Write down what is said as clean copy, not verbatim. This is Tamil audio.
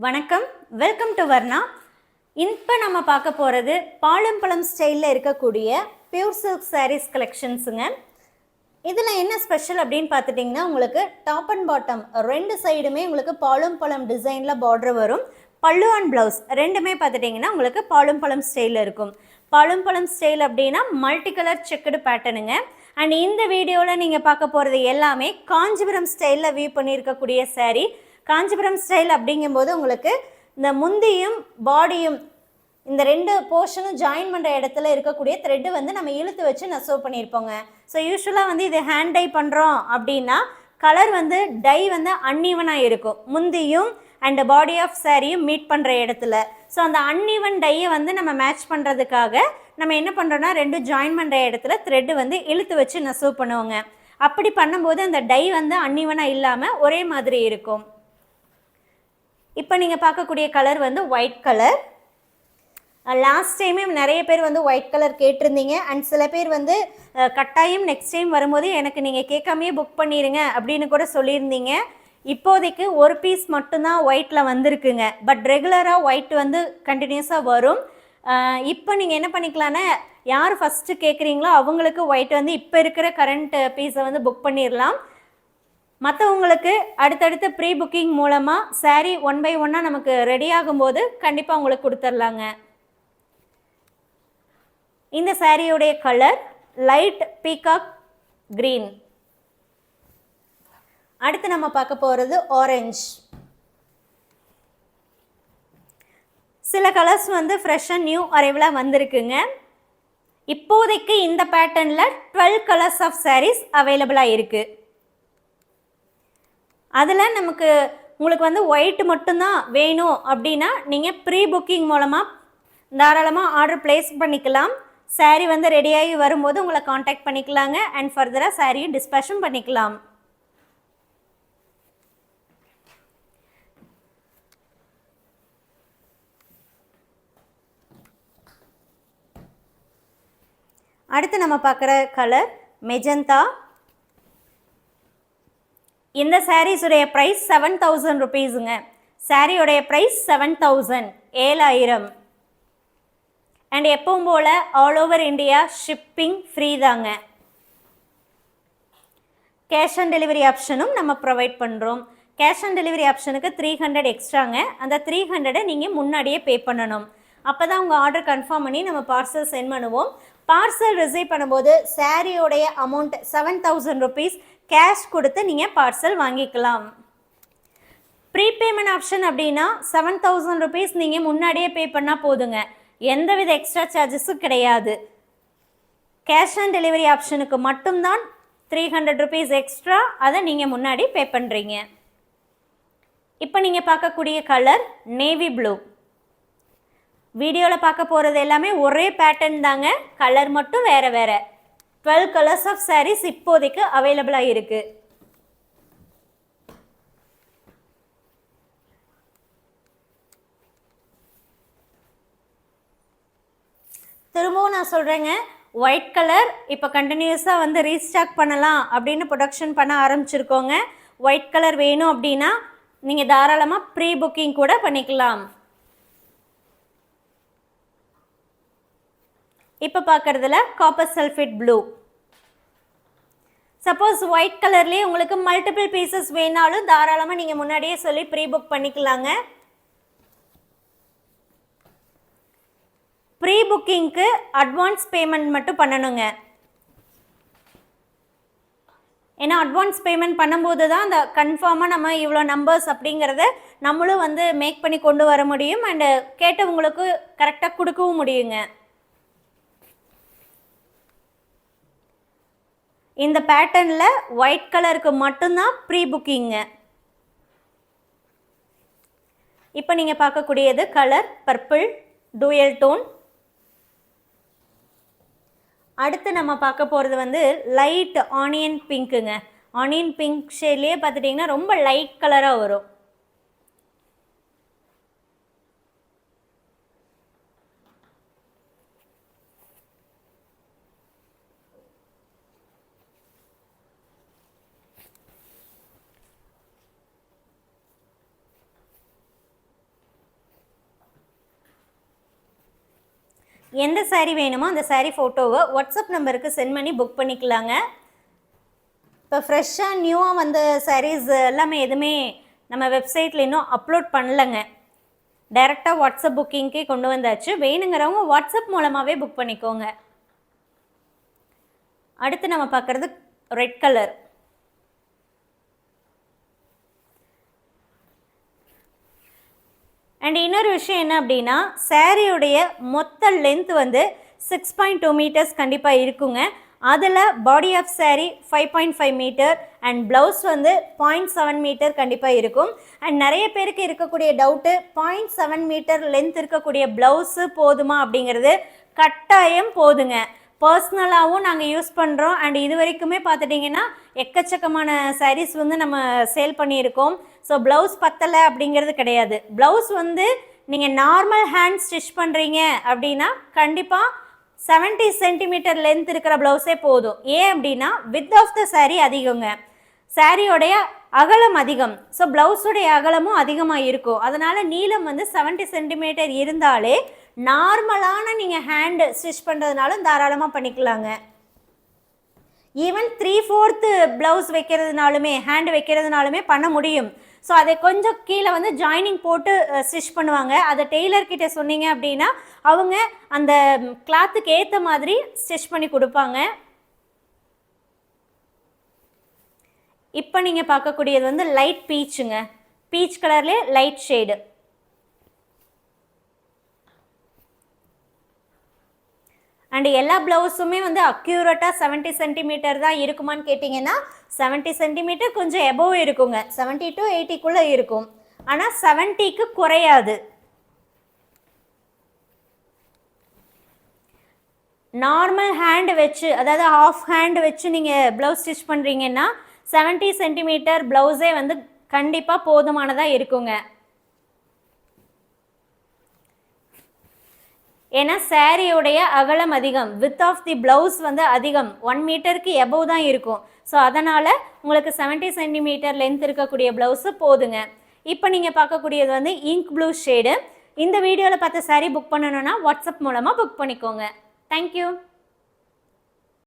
வணக்கம், வெல்கம் டு வர்ணா. இப்போ நம்ம பார்க்க போகிறது பாலம்பழம் ஸ்டைலில் இருக்கக்கூடிய பியூர் சில்க் சாரீஸ் கலெக்ஷன்ஸுங்க. இதில் என்ன ஸ்பெஷல் அப்படின்னு பார்த்துட்டிங்கன்னா, உங்களுக்கு டாப் அண்ட் பாட்டம் ரெண்டு சைடுமே உங்களுக்கு பாலம்பழம் டிசைனில் பார்டர் வரும். பல்லு அண்ட் ப்ளவுஸ் ரெண்டுமே பார்த்துட்டிங்கன்னா உங்களுக்கு பாலம்பழம் ஸ்டைலில் இருக்கும். பாலம்பழம் ஸ்டைல் அப்படின்னா மல்டி கலர் செக்குடு பேட்டர்னுங்க. அண்ட் இந்த வீடியோவில் நீங்கள் பார்க்க போகிறது எல்லாமே காஞ்சிபுரம் ஸ்டைலில் வியூ பண்ணியிருக்கக்கூடிய சாரீ. காஞ்சிபுரம் ஸ்டைல் அப்படிங்கும்போது உங்களுக்கு இந்த முந்தியும் பாடியும் இந்த ரெண்டு போர்ஷனும் ஜாயின் பண்ணுற இடத்துல இருக்கக்கூடிய த்ரெட்டு வந்து நம்ம இழுத்து வச்சு நெசவு பண்ணியிருப்போங்க. ஸோ யூஸ்வலாக வந்து இது ஹேண்ட் டை பண்ணுறோம் அப்படின்னா கலர் வந்து டை வந்து அன்ஈவனாக இருக்கும், முந்தியும் அண்ட் பாடி ஆஃப் சாரியும் மீட் பண்ணுற இடத்துல. ஸோ அந்த அன்ஈவன் டையை வந்து நம்ம மேட்ச் பண்ணுறதுக்காக நம்ம என்ன பண்ணுறோன்னா ரெண்டும் ஜாயின் பண்ணுற இடத்துல த்ரெட்டு வந்து இழுத்து வச்சு நெசவு பண்ணுவோங்க. அப்படி பண்ணும்போது அந்த டை வந்து அன்ஈவனாக இல்லாமல் ஒரே மாதிரி இருக்கும். இப்போ நீங்கள் பார்க்கக்கூடிய கலர் வந்து ஒயிட் கலர். லாஸ்ட் டைமே நிறைய பேர் வந்து ஒயிட் கலர் கேட்டிருந்தீங்க. அண்ட் சில பேர் வந்து கட்டாயம் நெக்ஸ்ட் டைம் வரும்போது எனக்கு நீங்கள் கேட்காமையே புக் பண்ணிடுங்க அப்படின்னு கூட சொல்லியிருந்தீங்க. இப்போதைக்கு ஒரு பீஸ் மட்டும்தான் ஒயிட்டில் வந்திருக்குங்க. பட் ரெகுலராக ஒயிட் வந்து கண்டினியூஸாக வரும். இப்போ நீங்கள் என்ன பண்ணிக்கலான்னா, யார் ஃபஸ்ட்டு கேட்குறீங்களோ அவங்களுக்கு ஒயிட் வந்து இப்போ இருக்கிற கரண்ட் பீஸை வந்து புக் பண்ணிடலாம். மற்றவங்களுக்கு அடுத்தடுத்து ப்ரீ புக்கிங் மூலமாக சாரீ ஒன் பை ஒன்னாக நமக்கு ரெடி ஆகும்போது கண்டிப்பாக உங்களுக்கு கொடுத்துர்லாங்க. இந்த சாரியுடைய கலர் லைட் பீகாக் க்ரீன். அடுத்து நம்ம பார்க்க போகிறது ஆரஞ்ச். சில கலர்ஸ் வந்து ஃப்ரெஷ் அண்ட் நியூ அரைவலாக வந்திருக்குங்க. இப்போதைக்கு இந்த பேட்டர்னில் 12 கலர்ஸ் ஆஃப் சாரீஸ் அவைலபிளாக இருக்குது. அதில் நமக்கு உங்களுக்கு வந்து ஒயிட் மட்டும்தான் வேணும் அப்படின்னா நீங்கள் ப்ரீ புக்கிங் மூலமாக தாராளமாக ஆர்டர் ப்ளேஸ் பண்ணிக்கலாம். சாரீ வந்து ரெடியாகி வரும்போது உங்களை காண்டாக்ட் பண்ணிக்கலாங்க. அண்ட் ஃபர்தராக சாரியும் டிஸ்பேஷும் பண்ணிக்கலாம். அடுத்து நம்ம பார்க்குற கலர் மெஜந்தா. இந்த சாரீஸுடைய ப்ரைஸ் 7000 ருபீஸுங்க. சாரியோடைய ப்ரைஸ் 7000, 7000. அண்ட் எப்பவும் போல் all over India shipping free தாங்க. கேஷ் ஆன் டெலிவரி ஆப்ஷனும் நம்ம ப்ரொவைட் பண்ணுறோம். கேஷ் ஆன் டெலிவரி ஆப்ஷனுக்கு 300 எக்ஸ்ட்ராங்க. அந்த 300 நீங்கள் முன்னாடியே பே பண்ணணும். அப்போ தான் உங்கள் ஆர்டர் கன்ஃபார்ம் பண்ணி நம்ம பார்சல் சென்ட் பண்ணுவோம். பார்சல் ரிசீவ் பண்ணும்போது சாரியோடைய அமௌண்ட் 7000 ருபீஸ் கேஷ் கொடுத்து நீங்கள் பார்சல் வாங்கிக்கலாம். ப்ரீபேமெண்ட் ஆப்ஷன் அப்படின்னா 7000 ருபீஸ் நீங்கள் முன்னாடியே பே பண்ணால் போதுங்க. எந்தவித எக்ஸ்ட்ரா சார்ஜஸும் கிடையாது. கேஷ் ஆன் டெலிவரி ஆப்ஷனுக்கு மட்டும்தான் 300 ருபீஸ் எக்ஸ்ட்ரா, அதை நீங்கள் முன்னாடி பே பண்ணுறீங்க. இப்போ நீங்கள் பார்க்கக்கூடிய கலர் நேவி ப்ளூ. வீடியோவில் பார்க்க போகிறது எல்லாமே ஒரே பேட்டர்ன் தாங்க, கலர் மட்டும் வேறு வேறு. 12 கலர்ஸ் ஆஃப் சாரீஸ் இப்போதைக்கு அவைலபிளாக இருக்குது. திரும்பவும் நான் சொல்கிறேங்க, ஒயிட் கலர் இப்போ கண்டினியூஸாக வந்து ரீஸ்டாக் பண்ணலாம் அப்படின்னு ப்ரொடக்ஷன் பண்ண ஆரம்பிச்சிருக்கோங்க. ஒயிட் கலர் வேணும் அப்படின்னா நீங்கள் தாராளமாக ப்ரீ புக்கிங் கூட பண்ணிக்கலாம். இப்போ பார்க்குறதுல copper sulphate blue. Suppose white கலர்லேயே உங்களுக்கு மல்டிபிள் பீசஸ் வேணாலும் தாராளமாக நீங்கள் முன்னாடியே சொல்லி ப்ரீ புக் பண்ணிக்கலாங்க. ப்ரீ புக்கிங்க்கு அட்வான்ஸ் பேமெண்ட் மட்டும் பண்ணணுங்க. ஏன்னா அட்வான்ஸ் பேமெண்ட் பண்ணும்போது தான் அந்த கன்ஃபார்மாக நம்ம இவ்வளோ நம்பர்ஸ் அப்படிங்கிறத நம்மளும் வந்து மேக் பண்ணி கொண்டு வர முடியும். அண்டு கேட்டவங்களுக்கு கரெக்டாக கொடுக்கவும் முடியுங்க. இந்த பேட்டர்னில் ஒயிட் கலருக்கு மட்டும்தான் ப்ரீ புக்கிங்க. இப்போ நீங்கள் பார்க்கக்கூடியது கலர் பர்பிள் டூயல் டோன். அடுத்து நம்ம பார்க்க போகிறது வந்து லைட் ஆனியன் பிங்க்குங்க. ஆனியன் பிங்க் ஷேட்லேயே பார்த்துட்டிங்கன்னா ரொம்ப லைட் கலராக வரும். எந்த saree வேணுமோ அந்த saree ஃபோட்டோவை வாட்ஸ்அப் நம்பருக்கு சென்ட் பண்ணி புக் பண்ணிக்கலாங்க. இப்போ ஃப்ரெஷ்ஷாக நியூவாக வந்த sarees எல்லாமே எதுவுமே நம்ம வெப்சைட்டில் இன்னும் அப்லோட் பண்ணலைங்க. டைரெக்டாக வாட்ஸ்அப் புக்கிங்க்கே கொண்டு வந்தாச்சு. வேணுங்கிறவங்க வாட்ஸ்அப் மூலமாகவே புக் பண்ணிக்கோங்க. அடுத்து நம்ம பார்க்குறது ரெட் கலர். அண்ட் இன்னொரு விஷயம் என்ன அப்படின்னா, சாரியுடைய மொத்த லென்த் வந்து 6.2 மீட்டர்ஸ் கண்டிப்பாக இருக்குங்க. அதில் body of sari 5.5 metre and blouse வந்து 0.7 மீட்டர் கண்டிப்பாக இருக்கும். அண்ட் நிறைய பேருக்கு இருக்கக்கூடிய டவுட்டு 0.7 மீட்டர் லென்த் இருக்கக்கூடிய ப்ளவுஸு போதுமா அப்படிங்கிறது. கட்டாயம் போதுங்க. பர்சனலாகவும் நாங்கள் யூஸ் பண்ணுறோம். அண்ட் இது வரைக்குமே பார்த்துட்டிங்கன்னா எக்கச்சக்கமான சாரீஸ் வந்து நம்ம சேல் பண்ணியிருக்கோம். ஸோ ப்ளவுஸ் பத்தலை அப்படிங்கிறது கிடையாது. ப்ளவுஸ் வந்து நீங்கள் நார்மல் ஹேண்ட் ஸ்டிச் பண்ணுறீங்க அப்படின்னா கண்டிப்பாக 70 சென்டிமீட்டர் லென்த் இருக்கிற ப்ளவுஸே போதும். ஏன் அப்படின்னா வித் ஆஃப் த சாரீ அதிகங்க, சாரியோடைய அகலம் அதிகம். ஸோ ப்ளவுஸுடைய அகலமும் அதிகமாக இருக்கும். அதனால் நீளம் வந்து 70 சென்டிமீட்டர் இருந்தாலே நார்மலான நீங்கள் ஹேண்டு ஸ்டிச் பண்ணுறதுனாலும் தாராளமாக பண்ணிக்கலாங்க. ஈவன் 3/4 ப்ளவுஸ் வைக்கிறதுனாலுமே ஹேண்டு வைக்கிறதுனாலுமே பண்ண முடியும். ஸோ அதை கொஞ்சம் கீழே வந்து ஜாயினிங் போட்டு ஸ்டிச் பண்ணுவாங்க. அதை டெய்லர்கிட்ட சொன்னீங்க அப்படின்னா அவங்க அந்த கிளாத்துக்கு ஏற்ற மாதிரி ஸ்டிச் பண்ணி கொடுப்பாங்க. இப்போ நீங்கள் பார்க்கக்கூடியது வந்து லைட் பீச்சுங்க. பீச் கலர்லேயே லைட் ஷேடு. அண்ட் எல்லா ப்ளவுஸுமே வந்து அக்யூரேட்டாக 70 சென்டிமீட்டர் தான் இருக்குமான்னு கேட்டிங்கன்னா 70 சென்டிமீட்டர் கொஞ்சம் எபோவ் இருக்குங்க. 70 to 80க்குள்ளே இருக்கும். ஆனால் 70க்கு குறையாது. நார்மல் ஹேண்டு வச்சு, அதாவது ஆஃப் ஹேண்டு வச்சு நீங்கள் ப்ளவுஸ் ஸ்டிச் பண்ணுறீங்கன்னா 70 சென்டிமீட்டர் ப்ளவுஸே வந்து கண்டிப்பாக போதுமானதாக இருக்குங்க. ஏன்னா சாரியோடைய அகலம் அதிகம், வித் ஆஃப் தி ப்ளவுஸ் வந்து அதிகம், 1 மீட்டருக்கு எபோவ் தான் இருக்கும். ஸோ அதனால் உங்களுக்கு 70 சென்டிமீட்டர் லென்த் இருக்கக்கூடிய ப்ளவுஸு போதுங்க. இப்போ நீங்கள் பார்க்கக்கூடியது வந்து இங்க் ப்ளூ ஷேடு. இந்த வீடியோவில் பார்த்த சாரீ புக் பண்ணணுன்னா வாட்ஸ்அப் மூலமாக புக் பண்ணிக்கோங்க. தேங்க்யூ.